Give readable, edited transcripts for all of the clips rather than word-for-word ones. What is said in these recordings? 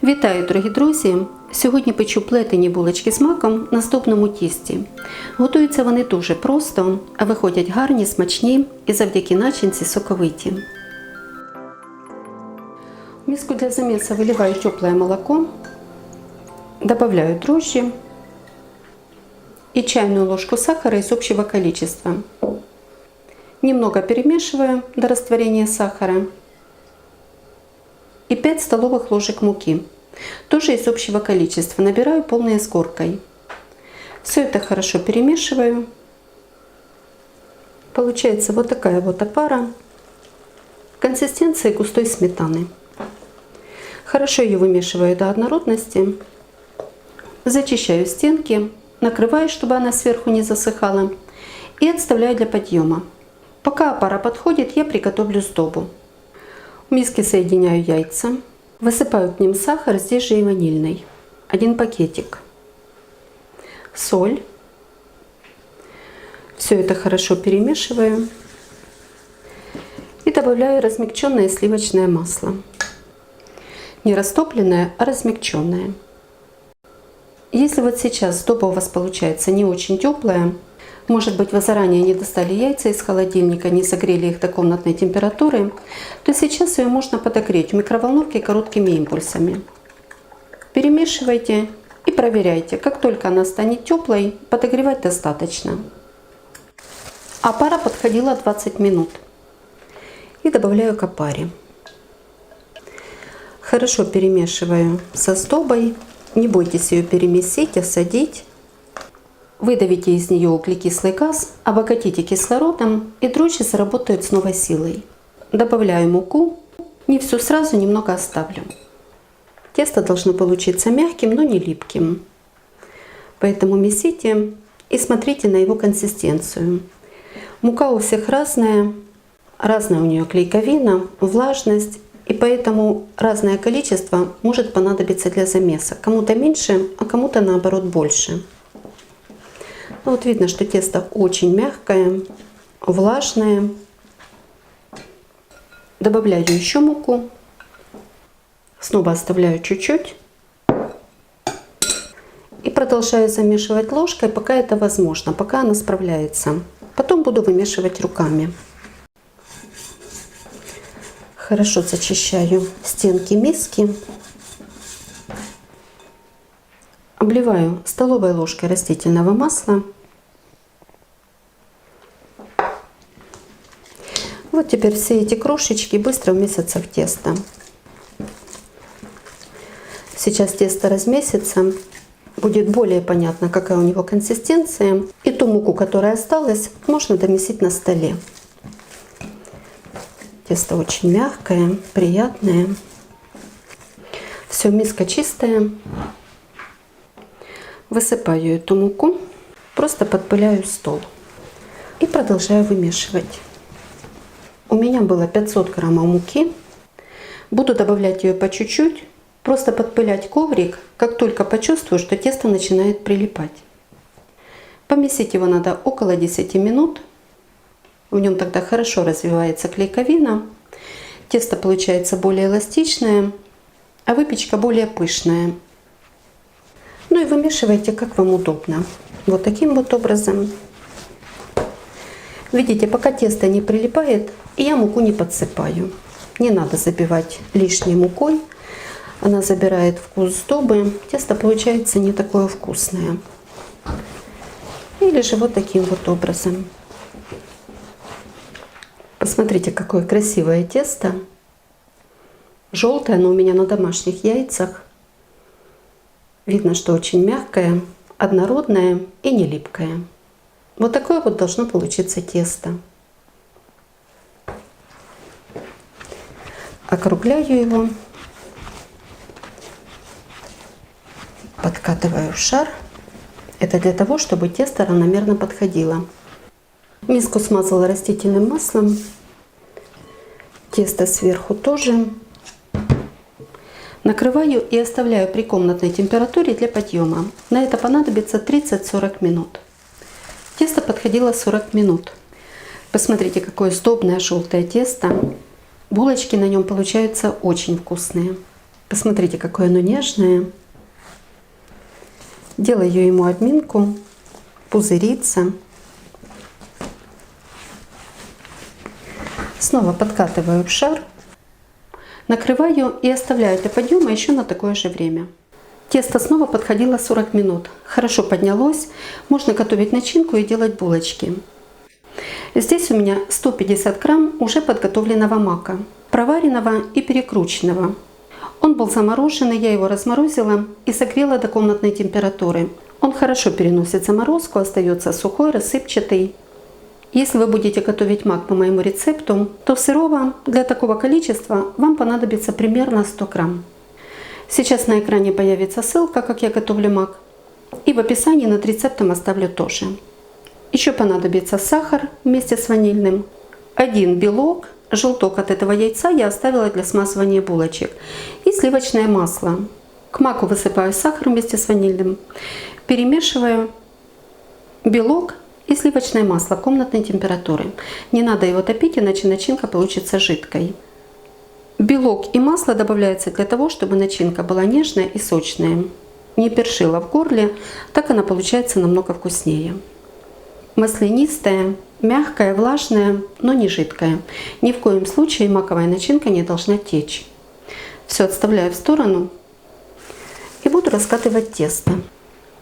Вітаю, дорогі друзі! Сьогодні печу плетені булочки з маком на здобному тісті. Готуються вони дуже просто, а виходять гарні, смачні і завдяки начинці соковиті. В миску для замеса выливаю теплое молоко, добавляю дрожжи и чайную ложку сахара из общего количества. Немного перемешиваю до растворения сахара. И 5 столовых ложек муки, тоже из общего количества, набираю полной сгоркой. Все это хорошо перемешиваю. Получается вот такая вот опара консистенции густой сметаны. Хорошо ее вымешиваю до однородности. Зачищаю стенки, накрываю, чтобы она сверху не засыхала, и отставляю для подъема. Пока опара подходит, я приготовлю сдобу. В миске соединяю яйца, высыпаю к ним сахар, здесь же и ванильный, 1 пакетик, соль. Все это хорошо перемешиваю и добавляю размягченное сливочное масло. Не растопленное, а размягченное. Если вот сейчас сдоба у вас получается не очень теплая, может быть, вы заранее не достали яйца из холодильника, не согрели их до комнатной температуры, то сейчас ее можно подогреть в микроволновке короткими импульсами. Перемешивайте и проверяйте. Как только она станет теплой, подогревать достаточно. А пара подходила 20 минут. И добавляю к опаре. Хорошо перемешиваю со сдобой. Не бойтесь ее перемесить, осадить. Выдавите из нее углекислый газ, обогатите кислородом, и дрожжи заработают с новой силой. Добавляю муку, не всю сразу, немного оставлю. Тесто должно получиться мягким, но не липким. Поэтому месите и смотрите на его консистенцию. Мука у всех разная, разная у нее клейковина, влажность, и поэтому разное количество может понадобиться для замеса. Кому-то меньше, а кому-то наоборот больше. Вот видно, что тесто очень мягкое, влажное. Добавляю еще муку. Снова оставляю чуть-чуть. И продолжаю замешивать ложкой, пока это возможно, пока она справляется. Потом буду вымешивать руками. Хорошо зачищаю стенки миски. Обливаю столовой ложкой растительного масла. Вот теперь все эти крошечки быстро вместятся в тесто. Сейчас тесто размесится, будет более понятно, какая у него консистенция. И ту муку, которая осталась, можно домесить на столе. Тесто очень мягкое, приятное. Все, миска чистая. Высыпаю эту муку, просто подпыляю стол и продолжаю вымешивать. У меня было 500 граммов муки. Буду добавлять ее по чуть-чуть, просто подпылять коврик, как только почувствую, что тесто начинает прилипать. Помесить его надо около 10 минут. В нем тогда хорошо развивается клейковина. Тесто получается более эластичное, а выпечка более пышная. Ну и вымешивайте, как вам удобно. Вот таким вот образом. Видите, пока тесто не прилипает, я муку не подсыпаю. Не надо забивать лишней мукой. Она забирает вкус сдобы. Тесто получается не такое вкусное. Или же вот таким вот образом. Посмотрите, какое красивое тесто. Желтое, но у меня на домашних яйцах. Видно, что очень мягкое, однородное и не липкое. Вот такое вот должно получиться тесто. Округляю его. Подкатываю в шар. Это для того, чтобы тесто равномерно подходило. Миску смазала растительным маслом. Тесто сверху тоже. Накрываю и оставляю при комнатной температуре для подъема. На это понадобится 30-40 минут. Тесто подходило 40 минут. Посмотрите, какое сдобное желтое тесто. Булочки на нем получаются очень вкусные. Посмотрите, какое оно нежное. Делаю ему обминку, пузырится. Снова подкатываю в шар, накрываю и оставляю для подъема еще на такое же время. Тесто снова подходило 40 минут. Хорошо поднялось. Можно готовить начинку и делать булочки. Здесь у меня 150 грамм уже подготовленного мака, проваренного и перекрученного. Он был замороженный, я его разморозила и согрела до комнатной температуры. Он хорошо переносит заморозку, остается сухой, рассыпчатый. Если вы будете готовить мак по моему рецепту, то сырого для такого количества вам понадобится примерно 100 грамм. Сейчас на экране появится ссылка, как я готовлю мак. И в описании над рецептом оставлю тоже. Еще понадобится сахар вместе с ванильным, 1 белок, желток от этого яйца я оставила для смазывания булочек, и сливочное масло. К маку высыпаю сахар вместе с ванильным, перемешиваю белок и сливочное масло комнатной температуры. Не надо его топить, иначе начинка получится жидкой. Белок и масло добавляются для того, чтобы начинка была нежная и сочная. Не першила в горле, так она получается намного вкуснее. Маслянистая, мягкая, влажная, но не жидкая. Ни в коем случае маковая начинка не должна течь. Все отставляю в сторону и буду раскатывать тесто.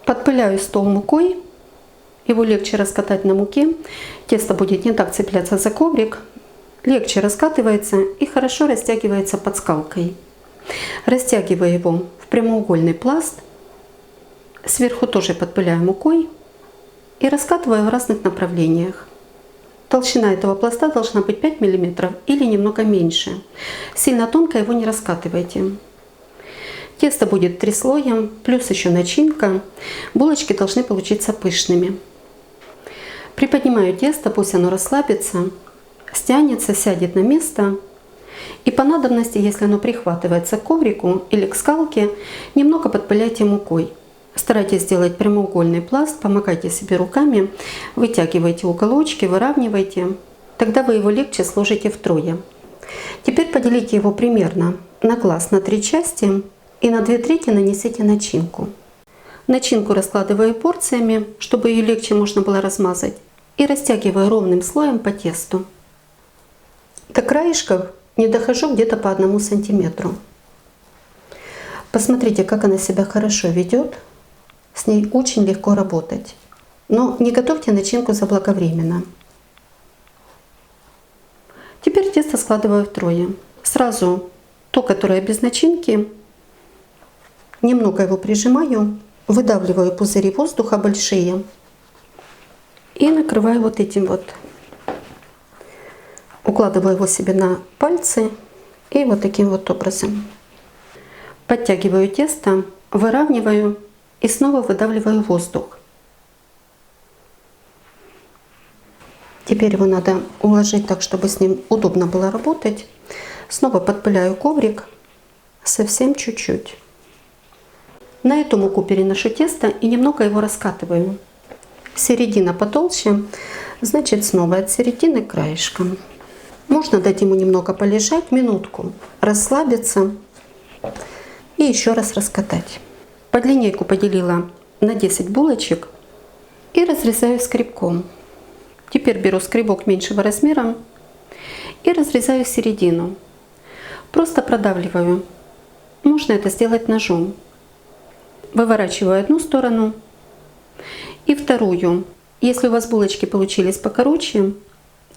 Подпыляю стол мукой. Его легче раскатать на муке. Тесто будет не так цепляться за коврик. Легче раскатывается и хорошо растягивается под скалкой. Растягиваю его в прямоугольный пласт. Сверху тоже подпыляю мукой и раскатываю в разных направлениях. Толщина этого пласта должна быть 5 мм или немного меньше. Сильно тонко его не раскатывайте. Тесто будет 3 слоя, плюс еще начинка. Булочки должны получиться пышными. Приподнимаю тесто, пусть оно расслабится, стянется, сядет на место. И по надобности, если оно прихватывается к коврику или к скалке, немного подпыляйте мукой. Старайтесь сделать прямоугольный пласт, помогайте себе руками, вытягивайте уголочки, выравнивайте. Тогда вы его легче сложите втрое. Теперь поделите его примерно на глаз на 3 части и на 2/3 нанесите начинку. Начинку раскладываю порциями, чтобы ее легче можно было размазать, и растягиваю ровным слоем по тесту. До краешков не дохожу где-то по 1 сантиметру. Посмотрите, как она себя хорошо ведет. С ней очень легко работать. Но не готовьте начинку заблаговременно. Теперь тесто складываю втрое. Сразу то, которое без начинки. Немного его прижимаю, выдавливаю пузыри воздуха большие. И накрываю вот этим вот. Укладываю его себе на пальцы и вот таким вот образом. Подтягиваю тесто, выравниваю и снова выдавливаю воздух. Теперь его надо уложить так, чтобы с ним удобно было работать. Снова подпыляю коврик совсем чуть-чуть. На эту муку переношу тесто и немного его раскатываю. Середина потолще, значит снова от середины к краешкам. Можно дать ему немного полежать, минутку, расслабиться и еще раз раскатать. Под линейку поделила на 10 булочек и разрезаю скребком. Теперь беру скребок меньшего размера и разрезаю середину. Просто продавливаю. Можно это сделать ножом. Выворачиваю одну сторону и вторую. Если у вас булочки получились покороче,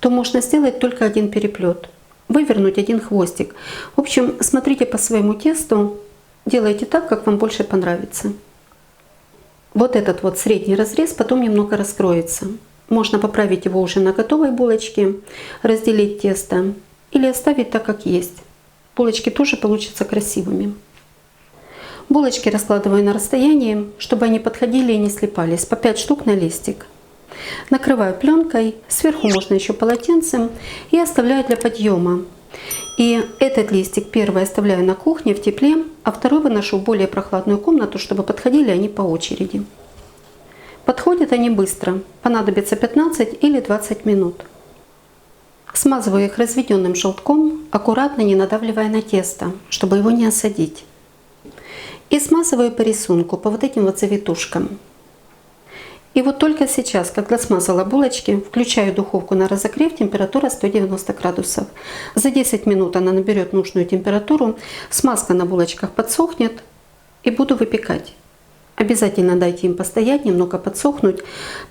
то можно сделать только один переплет. Вывернуть один хвостик. В общем, смотрите по своему тесту. Делайте так, как вам больше понравится. Вот этот вот средний разрез потом немного раскроется. Можно поправить его уже на готовой булочке, разделить тесто или оставить так, как есть. Булочки тоже получатся красивыми. Булочки раскладываю на расстоянии, чтобы они подходили и не слипались, по 5 штук на листик. Накрываю пленкой, сверху можно еще полотенцем и оставляю для подъема. И этот листик первый оставляю на кухне в тепле, а второй выношу в более прохладную комнату, чтобы подходили они по очереди. Подходят они быстро, понадобится 15 или 20 минут. Смазываю их разведенным желтком, аккуратно не надавливая на тесто, чтобы его не осадить. И смазываю по рисунку, по вот этим вот завитушкам. И вот только сейчас, когда смазала булочки, включаю духовку на разогрев, температура 190 градусов. За 10 минут она наберет нужную температуру, смазка на булочках подсохнет и буду выпекать. Обязательно дайте им постоять, немного подсохнуть,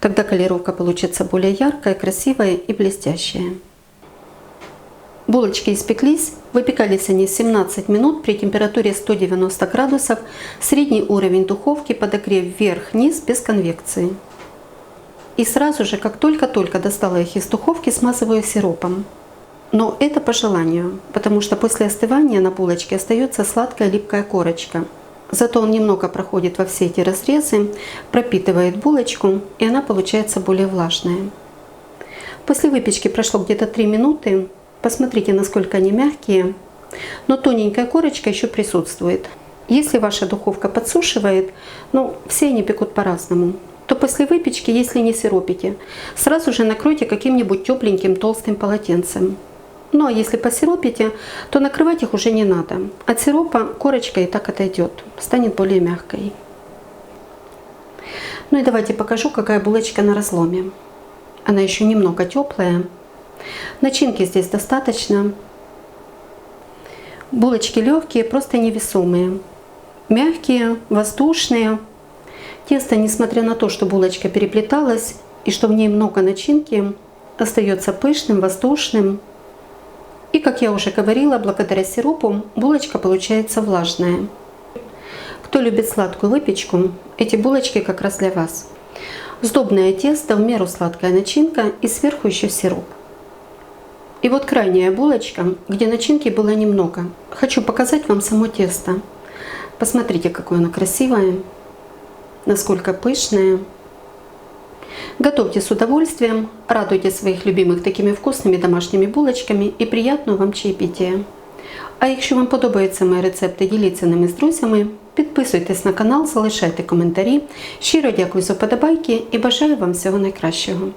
тогда колеровка получится более яркая, красивая и блестящая. Булочки испеклись, выпекались они 17 минут при температуре 190 градусов, средний уровень духовки, подогрев вверх-вниз без конвекции. И сразу же, как только достала их из духовки, смазываю сиропом. Но это по желанию, потому что после остывания на булочке остается сладкая липкая корочка. Зато он немного проходит во все эти разрезы, пропитывает булочку, и она получается более влажная. После выпечки прошло где-то 3 минуты. Посмотрите, насколько они мягкие, но тоненькая корочка еще присутствует. Если ваша духовка подсушивает, все они пекут по-разному, то после выпечки, если не сиропите, сразу же накройте каким-нибудь тепленьким толстым полотенцем. Ну а если посиропите, то накрывать их уже не надо. От сиропа корочка и так отойдет, станет более мягкой. Ну и давайте покажу, какая булочка на разломе. Она еще немного теплая. Начинки здесь достаточно. Булочки легкие, просто невесомые. Мягкие, воздушные. Тесто, несмотря на то, что булочка переплеталась и что в ней много начинки, остается пышным, воздушным. И, как я уже говорила, благодаря сиропу булочка получается влажная. Кто любит сладкую выпечку, эти булочки как раз для вас. Сдобное тесто, в меру сладкая начинка и сверху еще сироп. И вот крайняя булочка, где начинки было немного. Хочу показать вам само тесто. Посмотрите, какое оно красивое, насколько пышное. Готовьте с удовольствием, радуйте своих любимых такими вкусными домашніми булочками і приятного вам чаєпітія. А якщо вам подобаються мої рецепти, діліться ними з друзями, підписуйтесь на канал, залишайте коментарі. Щиро дякую за вподобайки і бажаю вам всього найкращого.